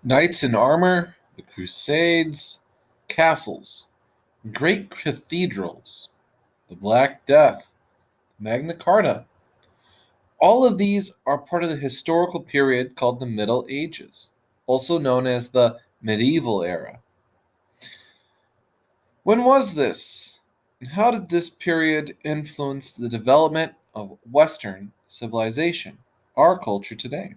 Knights in armor, the Crusades, castles, great cathedrals, the Black Death, Magna Carta. All of these are part of the historical period called the Middle Ages, also known as the medieval era. When was this? And how did this period influence the development of Western civilization, our culture today?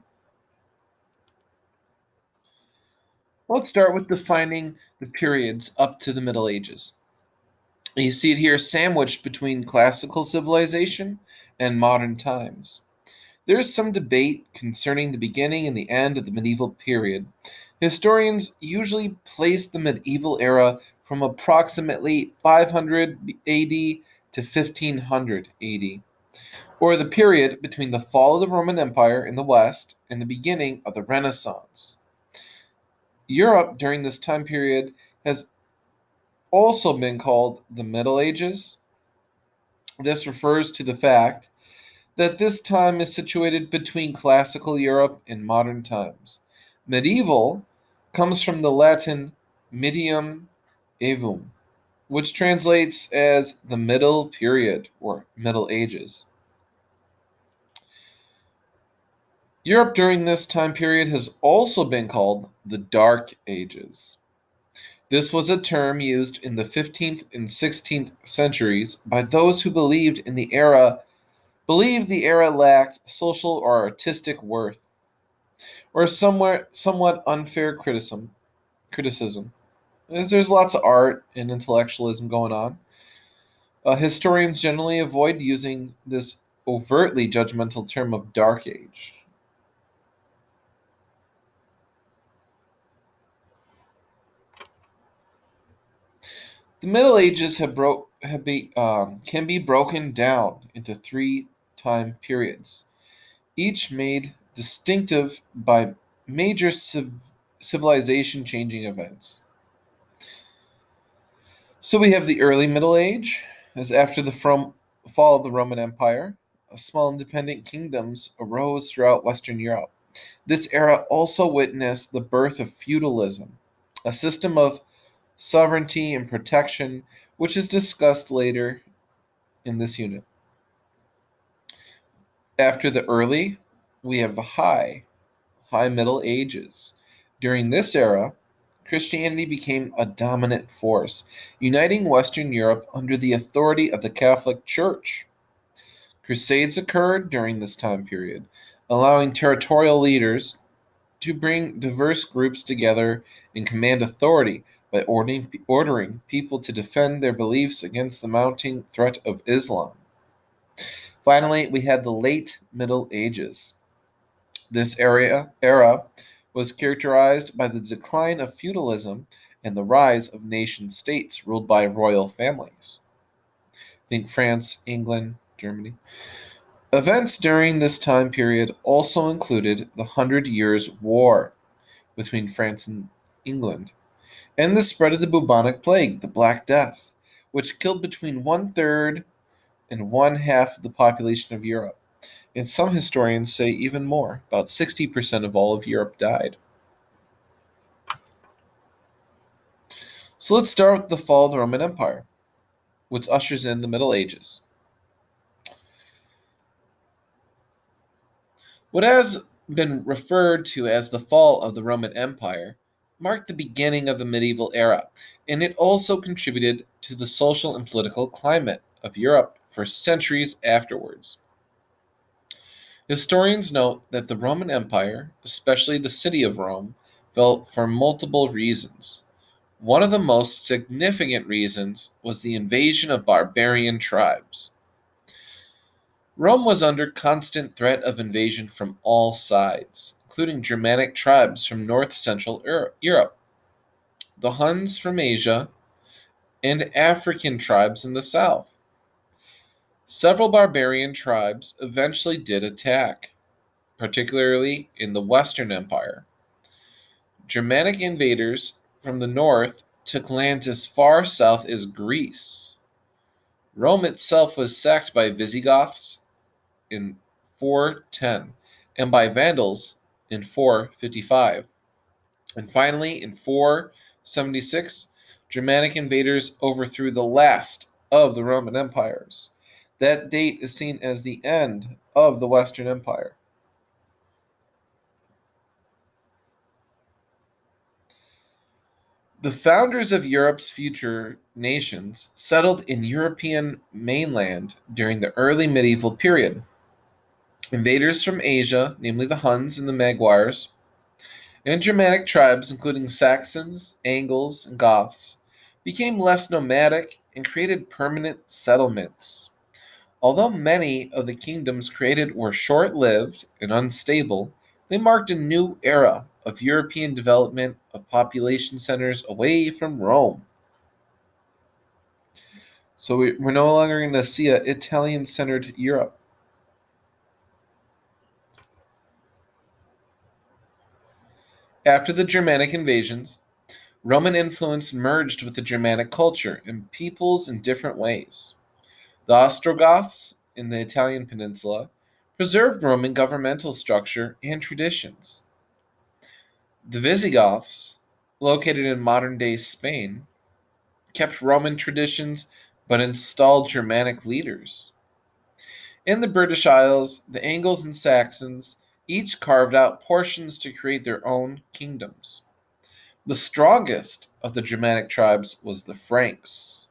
Let's start with defining the periods up to the Middle Ages. You see it here sandwiched between classical civilization and modern times. There is some debate concerning the beginning and the end of the medieval period. Historians usually place the medieval era from approximately 500 AD to 1500 AD, or the period between the fall of the Roman Empire in the West and the beginning of the Renaissance. Europe during this time period has also been called the Middle Ages. This refers to the fact that this time is situated between classical Europe and modern times. Medieval comes from the Latin medium aevum, which translates as the middle period or Middle Ages. Europe during this time period has also been called the Dark Ages. This was a term used in the 15th and 16th centuries by those who believed the era lacked social or artistic worth, or somewhat unfair criticism. As there's lots of art and intellectualism going on. Historians generally avoid using this overtly judgmental term of Dark Age. The Middle Ages can be broken down into three time periods, each made distinctive by major civilization changing events. So we have the early Middle Age, as after the fall of the Roman Empire, small independent kingdoms arose throughout Western Europe. This era also witnessed the birth of feudalism, a system of sovereignty and protection, which is discussed later in this unit. After the early, we have the high Middle Ages. During this era, Christianity became a dominant force, uniting Western Europe under the authority of the Catholic Church. Crusades occurred during this time period, allowing territorial leaders to bring diverse groups together and command authority by ordering people to defend their beliefs against the mounting threat of Islam. Finally, we had the late Middle Ages. This era was characterized by the decline of feudalism and the rise of nation states ruled by royal families. Think France, England, Germany. Events during this time period also included the Hundred Years' War between France and England, and the spread of the bubonic plague, the Black Death, which killed between one third and one half of the population of Europe. And some historians say even more. About 60% of all of Europe died. So let's start with the fall of the Roman Empire, which ushers in the Middle Ages. What has been referred to as the fall of the Roman Empire marked the beginning of the medieval era, and it also contributed to the social and political climate of Europe for centuries afterwards. Historians note that the Roman Empire, especially the city of Rome, fell for multiple reasons. One of the most significant reasons was the invasion of barbarian tribes. Rome was under constant threat of invasion from all sides, including Germanic tribes from north central Europe, the Huns from Asia, and African tribes in the south. Several barbarian tribes eventually did attack, particularly in the Western Empire. Germanic invaders from the north took lands as far south as Greece. Rome itself was sacked by Visigoths in 410 and by Vandals in 455. And finally, in 476, Germanic invaders overthrew the last of the Roman empires. That date is seen as the end of the Western Empire. The founders of Europe's future nations settled in European mainland during the early medieval period. Invaders from Asia, namely the Huns and the Magyars, and Germanic tribes, including Saxons, Angles, and Goths, became less nomadic and created permanent settlements. Although many of the kingdoms created were short lived and unstable, they marked a new era of European development of population centers away from Rome. So we're no longer going to see an Italian centered Europe. After the Germanic invasions, Roman influence merged with the Germanic culture and peoples in different ways. The Ostrogoths in the Italian peninsula preserved Roman governmental structure and traditions. The Visigoths, located in modern day Spain, kept Roman traditions but installed Germanic leaders. In the British Isles, the Angles and Saxons each carved out portions to create their own kingdoms. The strongest of the Germanic tribes was the Franks,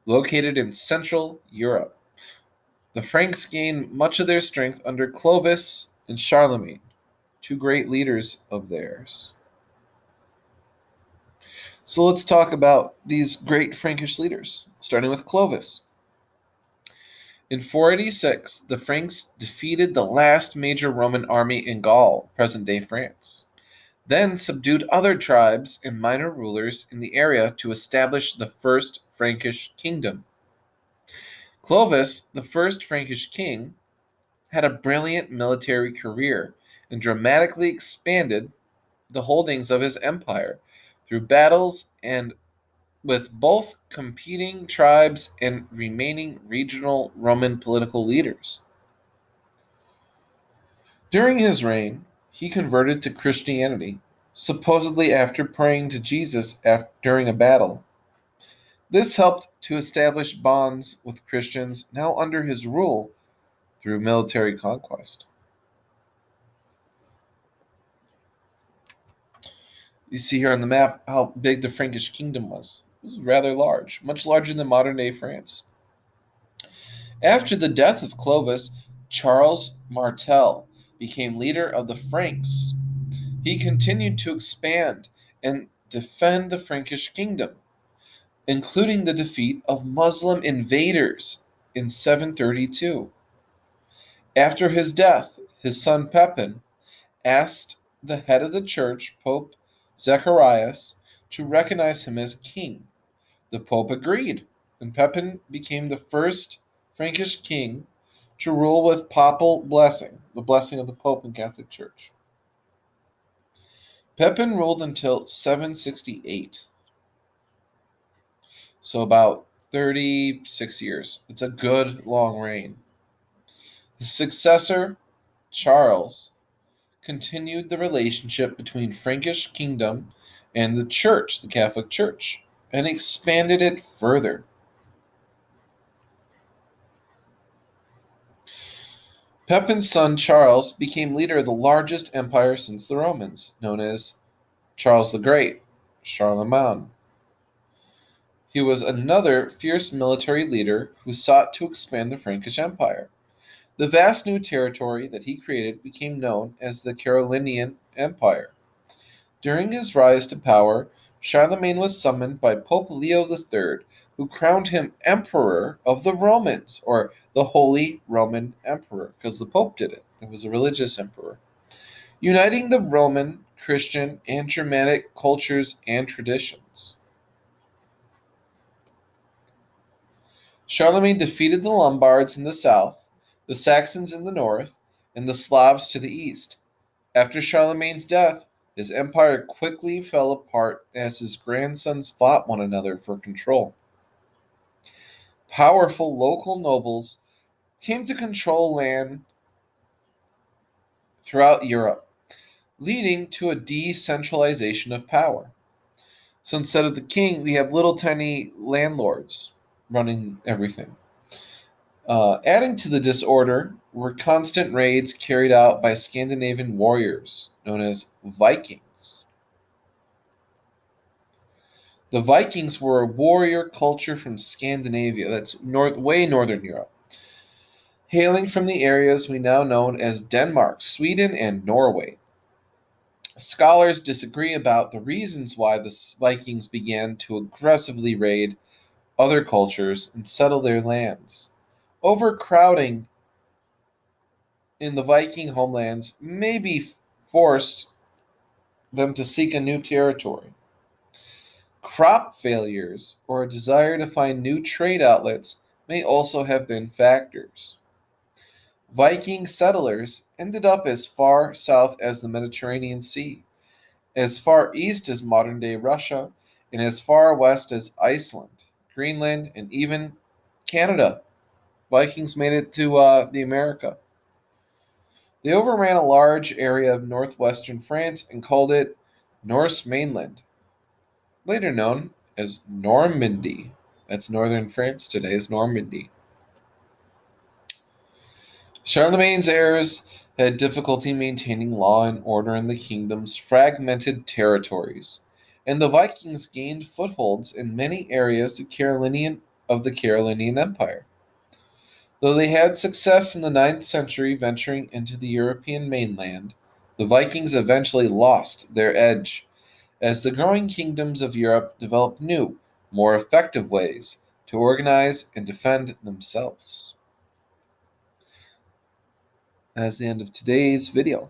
located in Central Europe. The Franks gained much of their strength under Clovis and Charlemagne, two great leaders of theirs. So let's talk about these great Frankish leaders, starting with Clovis. In 486, the Franks defeated the last major Roman army in Gaul, present day France, then subdued other tribes and minor rulers in the area to establish the First Frankish Kingdom. Clovis, the first Frankish king, had a brilliant military career and dramatically expanded the holdings of his empire through battles and with both competing tribes and remaining regional Roman political leaders. During his reign, he converted to Christianity, supposedly after praying to Jesus during a battle. This helped to establish bonds with Christians now under his rule through military conquest. You see here on the map how big the Frankish kingdom was. It was rather large, much larger than modern day France. After the death of Clovis, Charles Martel became leader of the Franks. He continued to expand and defend the Frankish kingdom, including the defeat of Muslim invaders in 732. After his death, his son Pepin asked the head of the church, Pope Zacharias, to recognize him as king. The Pope agreed, and Pepin became the first Frankish king to rule with papal blessing, the blessing of the Pope in Catholic Church. Pepin ruled until 768, so about 36 years. It's a good long reign. His successor, Charles, continued the relationship between Frankish kingdom and the church, the Catholic Church, and expanded it further. Pepin's son Charles became leader of the largest empire since the Romans, known as Charles the Great, Charlemagne. He was another fierce military leader who sought to expand the Frankish Empire. The vast new territory that he created became known as the Carolingian Empire. During his rise to power, Charlemagne was summoned by Pope Leo III, who crowned him Emperor of the Romans, or the Holy Roman Emperor, because the Pope did it. It was a religious emperor, uniting the Roman, Christian, and Germanic cultures and traditions. Charlemagne defeated the Lombards in the south, the Saxons in the north, and the Slavs to the east. After Charlemagne's death, his empire quickly fell apart as his grandsons fought one another for control. Powerful local nobles came to control land throughout Europe. leading to a decentralization of power. So instead of the king, we have little tiny landlords running everything. Adding to the disorder were constant raids carried out by Scandinavian warriors known as Vikings. The Vikings were a warrior culture from Scandinavia, that's way northern Europe, hailing from the areas we now know as Denmark, Sweden, and Norway. Scholars disagree about the reasons why the Vikings began to aggressively raid other cultures and settle their lands. Overcrowding in the Viking homelands may be forced them to seek a new territory. Crop failures or a desire to find new trade outlets may also have been factors. Viking settlers ended up as far south as the Mediterranean Sea, as far east as modern day Russia, and as far west as Iceland, Greenland, and even Canada. Vikings made it to the America. They overran a large area of northwestern France and called it Norse Mainland, later known as Normandy. That's northern France today, is Normandy. Charlemagne's heirs had difficulty maintaining law and order in the kingdom's fragmented territories, and the Vikings gained footholds in many areas of the Carolingian Empire. Though they had success in the ninth century venturing into the European mainland, the Vikings eventually lost their edge as the growing kingdoms of Europe developed new, more effective ways to organize and defend themselves. That's the end of today's video.